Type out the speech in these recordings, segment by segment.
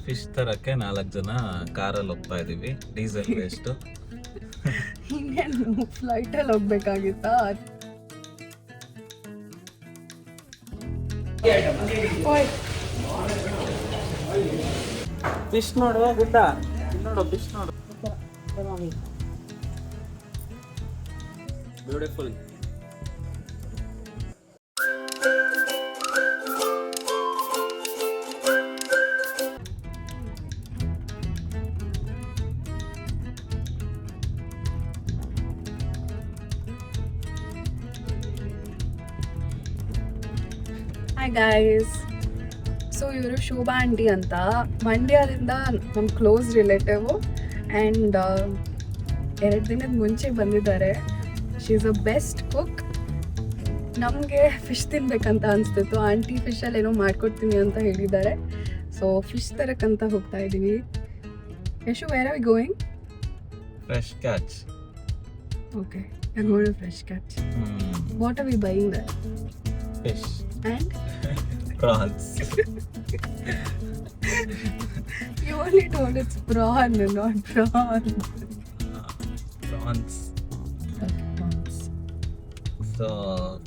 Fish ತರಕ್ಕೆ 4 ಜನ ಕಾರಲ್ಲಿ ಹೋಗ್ತಾ ಇದೀವಿ. Diesel waste. ಇನ್ನೇನು ಫ್ಲೈಟಲ್ಲಿ ಹೋಗ್ಬೇಕಾಗಿತ್ತಾ? ಫಿಶ್ ನೋಡುವ ಗುಡ್ಡ ನೋಡು, ಫಿಶ್ ನೋಡು, ಬ್ಯೂಟಿಫುಲ್. ಹಾಯ್ ಗೈಸ್, ಸೊ ಇವರು ಶೋಭಾ ಆಂಟಿ ಅಂತ ಮಂಡ್ಯದಿಂದ ನಮ್ಮ ಕ್ಲೋಸ್ ರಿಲೇಟಿವ್ ಆ್ಯಂಡ್ 2 ದಿನದ ಮುಂಚೆ ಬಂದಿದ್ದಾರೆ. She is a best cook. ನಮಗೆ ಫಿಶ್ ತಿನ್ಬೇಕಂತ ಅನಿಸ್ತಿತ್ತು. ಆಂಟಿ ಫಿಶಲ್ಲಿ ಏನೋ ಮಾಡ್ಕೊಡ್ತೀನಿ ಅಂತ ಹೇಳಿದ್ದಾರೆ. ಸೊ ಫಿಶ್ ತರಕ್ಕಂತ ಹೋಗ್ತಾ ಇದ್ದೀವಿ. Yashu, where are we going? Fresh catch. Okay, I am going to fresh catch. What are we buying there? Fish And prawns. you only told it's prawn, not prawn. Prawns. So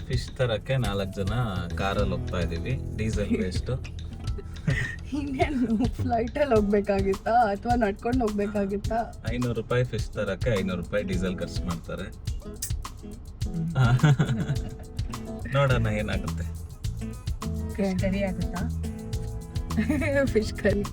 fish ತರಕ್ಕೆ 4 ಜನ ಕಾರಲ್ಲಿ ಹೋಗ್ತಾ ಇದೀವಿ. Diesel waste. ಇನ್ನೇನು ಫ್ಲೈಟಲ್ಲಿ ಹೋಗ್ಬೇಕಾಗಿತ್ತಾ ಅಥವಾ ನಡ್ಕೊಂಡು ಹೋಗ್ಬೇಕಾಗಿತ್ತಾ? 500 ರೂಪಾಯಿ fish ತರಕ್ಕೆ 500 ರೂಪಾಯಿ ಡೀಸೆಲ್ ಖರ್ಚು ಮಾಡ್ತಾರೆ. ನೋಡೋಣ ಏನಾಗುತ್ತೆ. ಕರಿ ಆಗುತ್ತಾ? Fish curry.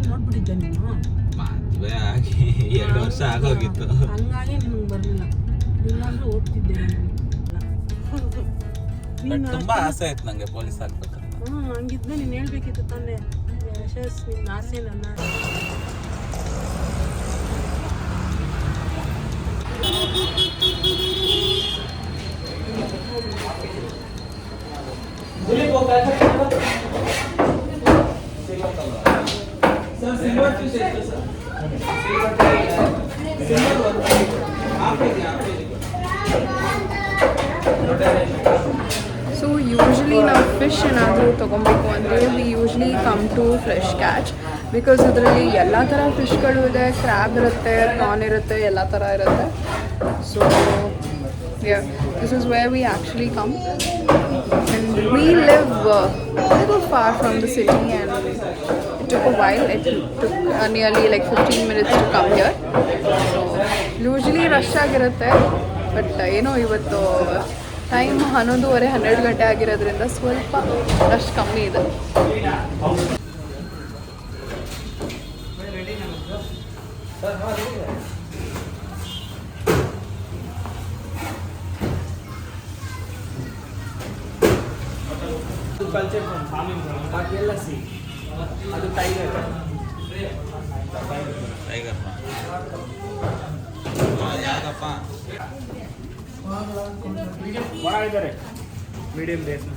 ನೋಡ್ಬಿಟ್ಟಿದ್ದೆ ನೀನು? ಮದುವೆ ಆಗಿ 2 ವರ್ಷ ಆಗೋಗಿತ್ತು. ಹಂಗಾಗಿ ನಿನಗೆ ಬರಲಿಲ್ಲ. ಇಲ್ಲಾಂದ್ರೆ ಓದ್ತಿದ್ದೆ. ತುಂಬಾ ಆಸೆ ಆಯ್ತು ನಂಗೆ ಪೊಲೀಸ್ ಆಗ್ಬೇಕಂತ. ಹಂಗಿದ್ದೆ ನೀನು ಹೇಳ್ಬೇಕಿತ್ತು ತಾನೆ. ಯಶಸ್, ನಿನ್ನ ಆಸೆ ನನ್ನ ಸೊ ಯೂಶ್ವಲಿ ನಾವು ಫಿಶ್ ಏನಾದರೂ ತೊಗೊಬೇಕು ಅಂದರೆ we usually come to fresh catch. Because ಇದರಲ್ಲಿ ಎಲ್ಲ ಥರ ಫಿಶ್ಗಳು ಇದೆ. ಕ್ರ್ಯಾಬ್ ಇರುತ್ತೆ, ಪ್ರಾನ್ ಇರುತ್ತೆ, ಎಲ್ಲ ಥರ ಇರುತ್ತೆ. So this is where we actually come, and we live a little far from the city, and it took a while. It took nearly like 15 minutes to come here. So usually rush ಆಗಿರುತ್ತೆ, but ಏನೋ ಇವತ್ತು time 11:30 ಗಂಟೆ ಆಗಿರೋದ್ರಿಂದ ಸ್ವಲ್ಪ rush ಕಮ್ಮಿ ಇದೆ. Culture farming ಬಾಕಿ ಎಲ್ಲ ಸಿ ಅದು ಟೈಗರ್ ಯಾಕಪ್ಪ ಒಳಗಿದ್ದಾರೆ ಮೀಡಿಯಂ ರೇಸ್.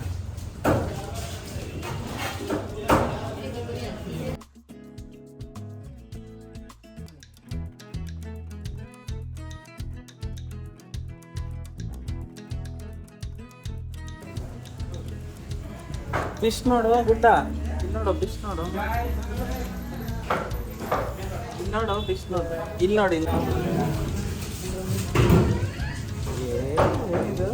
ಫಿಶ್ ನೋಡು ಗುಡ್ಡ, ನೋಡು ಫಿಶ್ ನೋಡು, ನೋಡು ಫಿಶ್ ನೋಡು, ಇಲ್ಲಿ ನೋಡಿ. ಏನಿದು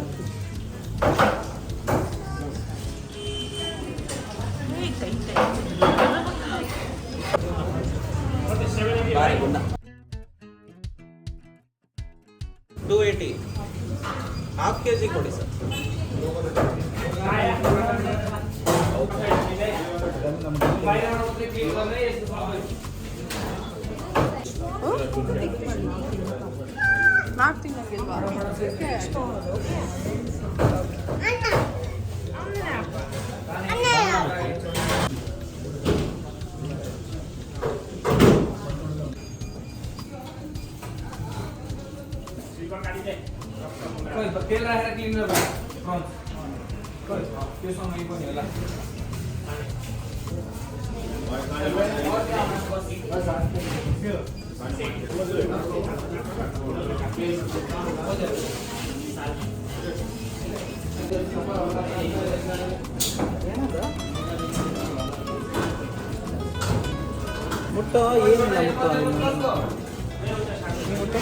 ಬಾರಿ ಗುಡ್ಡ. 280 ಹಾಫ್ kg ಕೊಡಿ ಸರ್. 4 ತಿನ್ನಂಗಿಲ್ವಾ? तेल राखेर क्लिनर प्रन्स त्यो सँगै पनि होला ಮುಟ್ಟ ಏನಿಲ್ಲ ಮುಟ್ಟ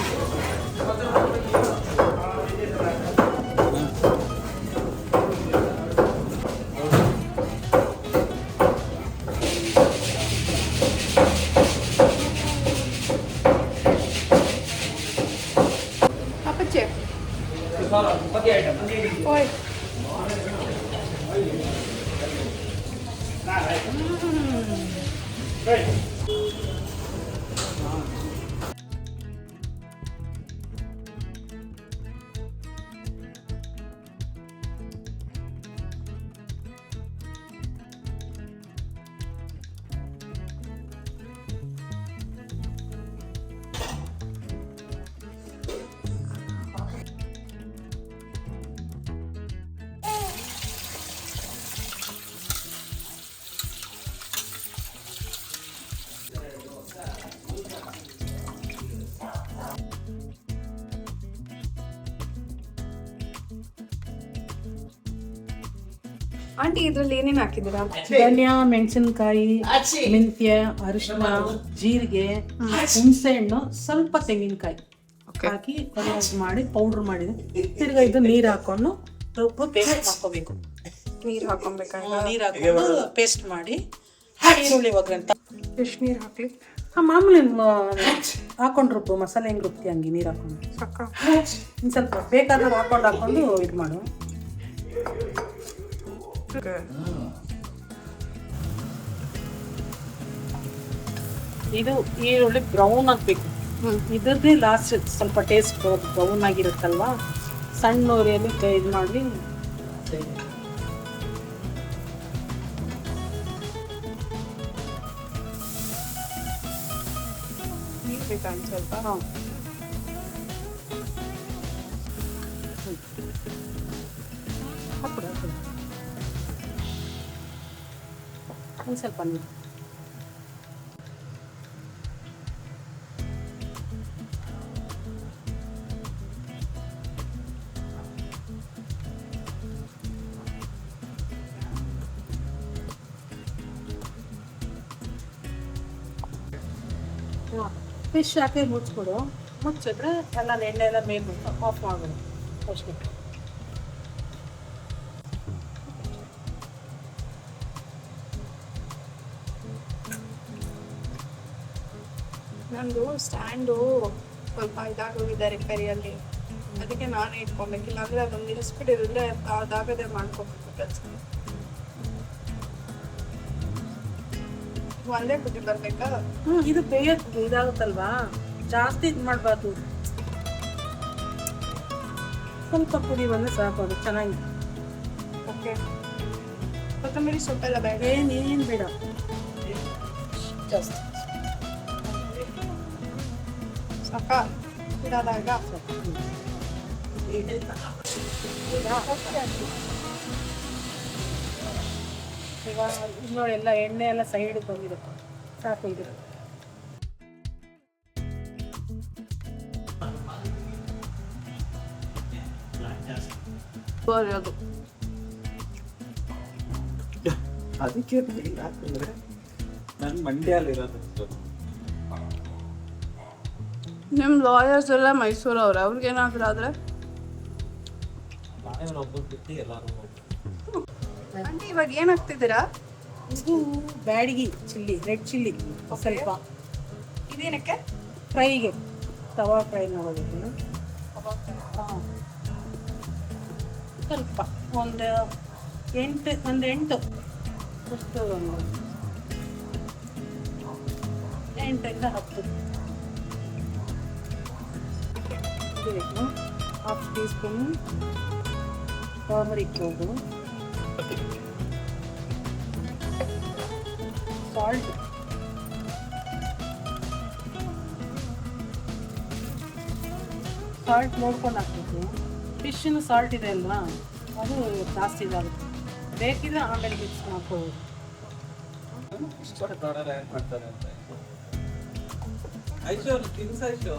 ಅಪ್ಪಚ್ಚೆ कति आइटम ಓಯ್ ಆಂಟಿ ಇದ್ರಲ್ಲಿ ಏನೇನು ಹಾಕಿದ್ದೀರಾ? ಧನಿಯಾ, ಮೆಣಸಿನಕಾಯಿ, ಮೆಂತ್ಯ, ಅರಿಶಿನ, ಜೀರಿಗೆ, ಹುಣಸೆಹಣ್ಣು, ಸ್ವಲ್ಪ ತೆಂಗಿನಕಾಯಿ ಹಾಕಿ ಮಾಡಿ ಪೌಡರ್ ಮಾಡಿದೆ. ತಿರ್ಗಾ ಇದು ನೀರು ಹಾಕೊಂಡು ಸ್ವಲ್ಪ ಪೇಸ್ಟ್ ಹಾಕೋಬೇಕು. ನೀರು ಹಾಕೊಬೇಕಾಗ ನೀರು ಹಾಕೊಂಡು ಪೇಸ್ಟ್ ಮಾಡಿ ಈರುಳ್ಳಿ ಒಗ್ಗರಣೆ. ಎಷ್ಟು ನೀರು ಹಾಕ್ಲಿ? ಮಾಮೂಲಿ ಹಾಕೊಂಡು ರುಬ್ಬು, ಮಸಾಲೆ ಹೆಂಗೆ ರುಬ್ತಿ ಹಂಗೆ ನೀರು ಹಾಕೊಂಡು ಸಾಕ? ಇನ್ನು ಸ್ವಲ್ಪ ಬೇಕಾದ್ರೆ ಹಾಕೊಂಡು ಇದು ಮಾಡು. ಇದು ಈರುಳ್ಳಿ ಬ್ರೌನ್ ಆಗಬೇಕು. ಇದ್ರದ್ದೇ ಲಾಸ್ಟ್ ಸ್ವಲ್ಪ ಟೇಸ್ಟ್ ಬರೋದು, ಬ್ರೌನ್ ಆಗಿರುತ್ತಲ್ವಾ. ಸಣ್ಣ ಉರಿಯಲ್ಲಿ ಇದು ಮಾಡಿ ನೀರು ಬೇಕಾ ಒಂದು ಸ್ವಲ್ಪ? ಹಾಕ್ಬಿಡು ಹಾಕ್ಬಿಡು ಒಂದು ಸ್ವಲ್ಪ ನೀರು. ಫಿಶ್ ಹಾಕಿ ಮುಚ್ಚಿಬಿಡು. ಮುಚ್ಚಿದ್ರೆ ಎಲ್ಲ ಎಣ್ಣೆ ಎಲ್ಲ ಮೇಲೆ ಆಫ್ ಮಾಡ್ಬಿಡು ಅಷ್ಟೇ. ನಂದು ಸ್ಟ್ಯಾಂಡು ಸ್ವಲ್ಪ ಇದಾಗೋಗಿದೆ ರಿಪೇರಿಯಲ್ಲಿ, ಅದಕ್ಕೆ ನಾನೇ ಇಟ್ಕೊಬೇಕಿಲ್ಲ ಅಂದರೆ ಅದೊಂದು ನಿಲ್ಲಿಸ್ಬಿಟ್ಟಿದ್ರೆ ಅದಾಗದೆ ಮಾಡ್ಕೋಬೇಕು ಕೆಲಸ. ಒಂದೇ ಬುದ್ಧಿ ಬರ್ಬೇಕಾ? ಇದು ಬೇಯೋದು ಇದಾಗುತ್ತಲ್ವಾ, ಜಾಸ್ತಿ ಇದು ಮಾಡಬಾರ್ದು. ಸ್ವಲ್ಪ ಪುಡಿ ಬಂದರೆ ಸಾಕು, ಅದು ಚೆನ್ನಾಗಿ. ಓಕೆ, ಕೊತ್ತಂಬರಿ ಸೊಪ್ಪೆಲ್ಲ ಬೇಡ? ಏನೇನು ಬೇಡ, ಜಾಸ್ತಿ ಸಾಕಾ? ಇದಾದಾಗ ಈಗ ನೋಡಿ ಎಲ್ಲ ಎಣ್ಣೆ ಎಲ್ಲ ಸೈಡ್ ಬಂದಿರುತ್ತೆ, ಸಾಕು ಇದು. ಅದು ಅದಕ್ಕೆ ನನ್ನ ಮಂಡ್ಯಲ್ಲಿರೋದು. ನಿಮ್ಮ ಲಾಯರ್ಸ್ ಎಲ್ಲ ಮೈಸೂರವ್ರೆ, ಅವ್ರಿಗೇನಾದ್ರೂ ಆದರೆ? ಆಂಟಿ ಇವಾಗ ಏನು ಹಾಕ್ತಿದ್ದೀರಾ? ಇದು ಬ್ಯಾಡಗಿ ಚಿಲ್ಲಿ, ರೆಡ್ ಚಿಲ್ಲಿ ಸ್ವಲ್ಪ. ಇದೇನಕ್ಕೆ? ಫ್ರೈಗೆ, ತವಾ ಫ್ರೈ ಮಾಡೋದಕ್ಕೆ. ಹಾಂ, ಸ್ವಲ್ಪ ಒಂದು 8 ಅಷ್ಟು, 8 10. ಬೇಕು, half tea spoon turmeric powder, salt, salt ನೋಡ್ಕೊಂಡು ಹಾಕ್ಬೇಕು. ಫಿಶ್ಶಿನ ಸಾಲ್ಟ್ ಇದೆ ಅಲ್ವಾ, ಅದು ಜಾಸ್ತಿ ಇದಾಗುತ್ತೆ. ಬೇಕಿದ್ರೆ ಆಮೇಲೆ ಮಿಕ್ಸ್ ಮಾಡ್ಕೋಬೋದು. ಮಾಡ್ತಾರೆ ಅಂತ ಐಶೋ ತಿನ್ಸ ಐಶೋ.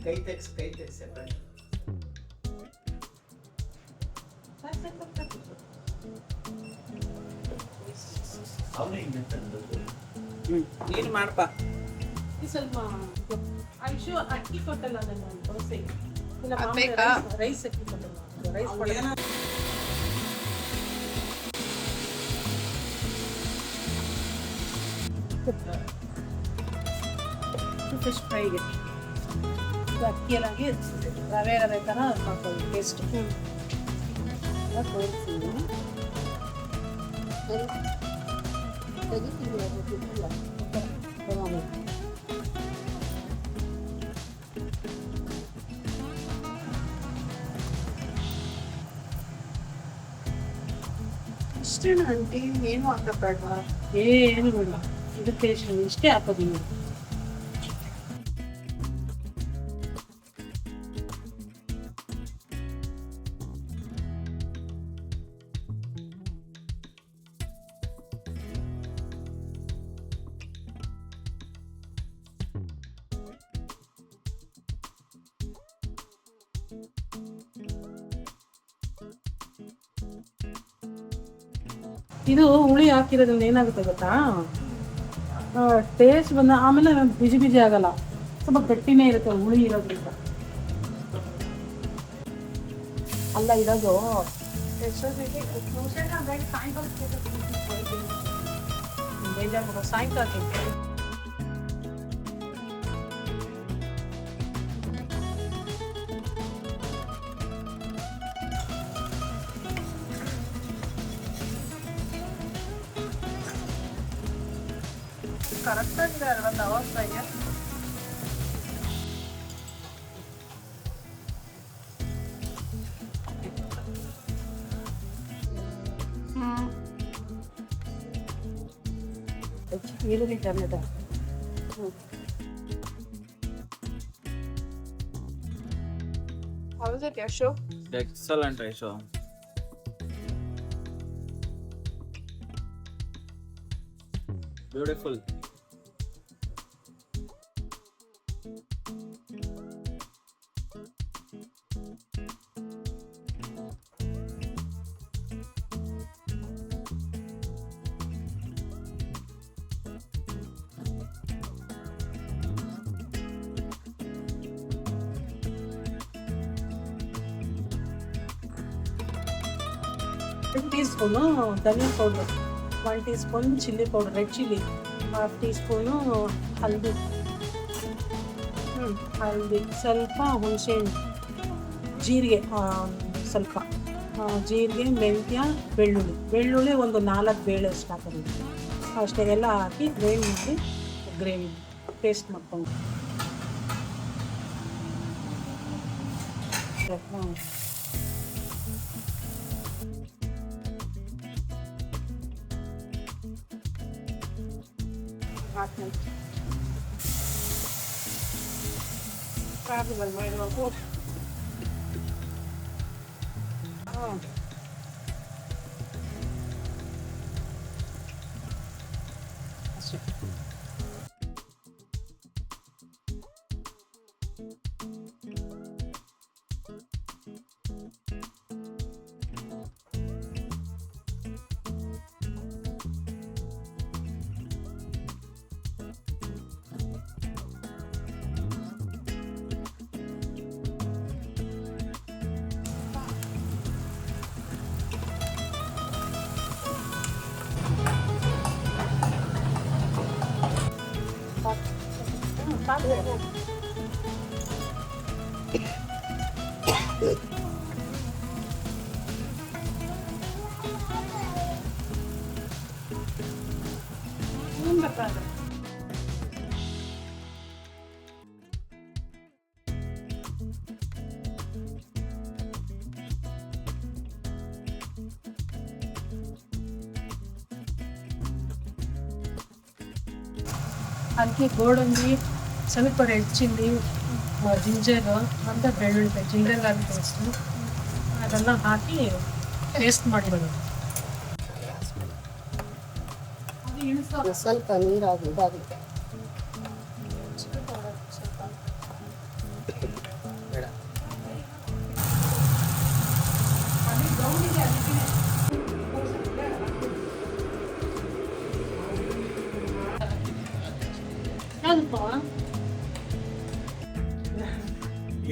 ಕೈ ತೆಗ್ಸ್ ನೀನು ಮಾಡಪ್ಪ. ಸ್ವಲ್ಪ ಐಶು ಅಕ್ಕಿ ಕೊಟ್ಟಲ್ಲ ಅದನ್ನು ದೋಸೆಗೆ, ಇಲ್ಲ ಅದ್ ಬೇಕಾ? ರೈಸ್ ಅಕ್ಕಿ ಕೊಟ್ಟಲ್ಲ, ರೈಸ್ ಕೊಡಲ್ಲ. ಫಿಶ್ ಫ್ರೈಗೆ ಅಕ್ಕಿ ಎಲ್ಲಾಗಿ ರವೆ ಥರ ಹಾಕೋದು ಟೇಸ್ಟ್. ತೋರಿಸ್ತೀನಿ. ಇಷ್ಟೇನ ಆಂಟಿ, ಏನು ಹಾಕಬೇಡ್ವಾ? ಏನು ಬೇಡ, ಇದು ಟೇಸ್ಟ್ ಇಷ್ಟೇ ಹಾಕೋದು ನೀವು. ಇದು ಹುಳಿ ಹಾಕಿರೋದ್ರಿಂದ ಏನಾಗುತ್ತೆ ಗೊತ್ತಾ, ಟೇಸ್ಟ್ ಬಂದ ಆಮೇಲೆ ಬಿಜಿ ಬಿಜಿ ಆಗಲ್ಲ, ಸ್ವಲ್ಪ ಗಟ್ಟಿನೇ ಇರುತ್ತೆ ಹುಳಿ ಇರೋದ್ರಿಂದ. ಅಲ್ಲ ಇರೋದು ಬೇಜಾರು ಸಾಯಂಕಾಲ ಕರೆಕ್ಟಾಗಿದೆ ಅಲ್ವಾ ತವಾ ಫ್ರೈಗೆ? ಈರುಳ್ಳಿ tomato. How is it, Yashu? Excellent Aisho. Beautiful. Teaspoon ಧನಿಯಾ powder, 1 teaspoon chilli powder, red chilli, half teaspoon ಹಲ್ದಿ, ಹಲ್ದಿ, ಸ್ವಲ್ಪ ಹುಣಸೆಹಣ್ಣು, ಜೀರಿಗೆ ಸ್ವಲ್ಪ, ಜೀರಿಗೆ, ಮೆಂತ್ಯ, ಬೆಳ್ಳುಳ್ಳಿ ಒಂದು 4 ಬೇಳೆ ಅಷ್ಟು ಹಾಕೋದು. ಅಷ್ಟೇ ಎಲ್ಲ ಹಾಕಿ ಗ್ರೇವಿ ಪೇಸ್ಟ್ ಮಾಡ್ಕೊಂಡು ಅಷ್ಟೇ. ಸಾಕು. ಅದಕ್ಕೆ ಗೋಡಂಬಿ ಸ್ವಲ್ಪ ರೆಡ್ ಚಿಲ್ಲಿ ಜಿಂಜರು ಅಂತ ಬೆಳ್ಳುಳ್ಳಿ ಜಿಂಜರ್ ಗಾರ್ಲಿಕ್ ಪೇಸ್ಟು ಅದೆಲ್ಲ ಹಾಕಿ ಪೇಸ್ಟ್ ಮಾಡಿಬಿಡೋದು. ಸ್ವಲ್ಪ ನೀರಾಗಿ ಇದಾಗುತ್ತೆ.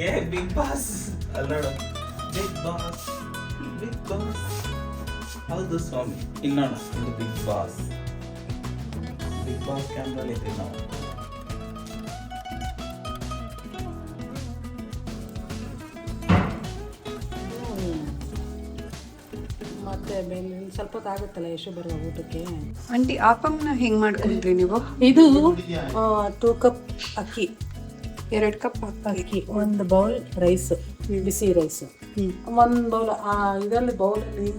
ಏ ಬಿಗ್ ಬಾಸ್ ಅಲ್ಲೋಡು, ಬಿಗ್ ಬಾಸ್ ಬಿಗ್ ಬಾಸ್. ಹೌದು ಸ್ವಾಮಿ, ಇನ್ನೋಣ ಇದು ಬಿಗ್ ಬಾಸ್. ಬಿಗ್ ಬಾಸ್ ಕ್ಯಾಮ್ರಲ್ಲಿ ಇದ್ದೀವಿ ನಾವು. ಮತ್ತೆ ಸ್ವಲ್ಪ ಹೊತ್ತು ಆಗುತ್ತಲ್ಲ ಯಶು ಬರುವ ಊಟಕ್ಕೆ. ಆಂಟಿ ಆಪಮ್ನ ಹೆಂಗ್ ಮಾಡ್ಕೊಂಡ್ರಿ ನೀವು? ಇದು 2 ಕಪ್ ಅಕ್ಕಿ, 2 ಕಪ್ ಅಕ್ಕಿ, 1 ಬೌಲ್ ರೈಸ್, ಬಿಸಿ ರೈಸ್, 1 ಬೌಲ್ ಇದರಲ್ಲಿ ಬೌಲಲ್ಲಿ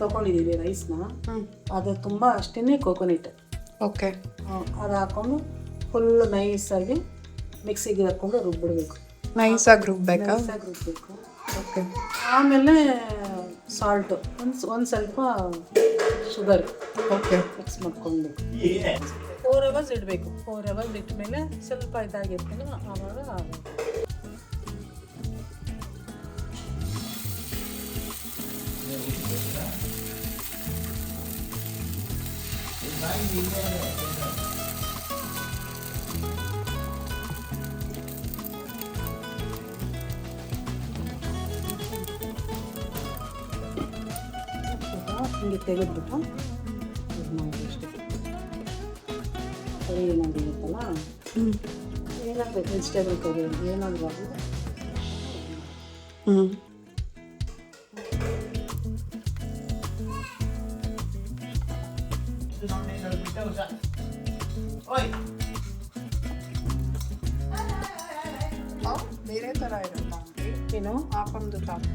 ತಗೊಂಡಿದ್ದೀವಿ ರೈಸ್ನ. ಅದು ತುಂಬ ಅಷ್ಟೇ ಕೋಕೋನಟ್. ಓಕೆ. ಅದು ಹಾಕೊಂಡು ಫುಲ್ ನೈಸಾಗಿ ಮಿಕ್ಸಿಗೆ ಹಾಕ್ಕೊಂಡು ರುಬ್ಬಿಡ್ಬೇಕು. ನೈಸಾಗಿ ರುಬ್ಬೇಕಾ? ನೈಸಾಗಿ ರುಬ್ಬಬೇಕು. ಓಕೆ. ಆಮೇಲೆ ಸಾಲ್ಟ್ ಒಂದು ಸ್ವಲ್ಪ ಶುಗರ್ ಓಕೆ. ಮಿಕ್ಸ್ ಮಾಡ್ಕೊಂಡು 4 ಅವರ್ಸ್ ಇಡಬೇಕು. 4 ಅವರ್ಸ್ ಇಟ್ಮೇಲೆ ಸ್ವಲ್ಪ ಇದಾಗಿರ್ತಾನೆ ಆವಾಗ ಹಿಂಗೆ ತೆಗೆದ್ಬಿಟ್ಟು ಇದು ಮಾಡೋದಷ್ಟೇ. ಕರಿ ಏನಾದ್ರು ಇರುತ್ತಲ್ಲ, ಏನಾದರೂ ವೆಜಿಟೇಬಲ್ ಕರಿ ಏನಾದರೂ ಬೇರೆ ಥರ ಇರುತ್ತಾ ಏನು ಆಪಮ್ದು top?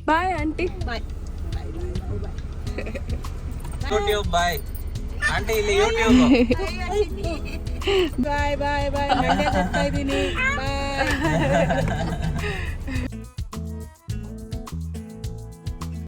Bye aunty. Bye. YouTube bye aunty, ಇಲ್ಲಿ ಯೂಟ್ಯೂಬ್. Bye bye bye. ಮಂಡ್ಯಕ್ಕೆ ಹೋಗ್ತಾ ಇದ್ದೀನಿ. ಬಾಯ್.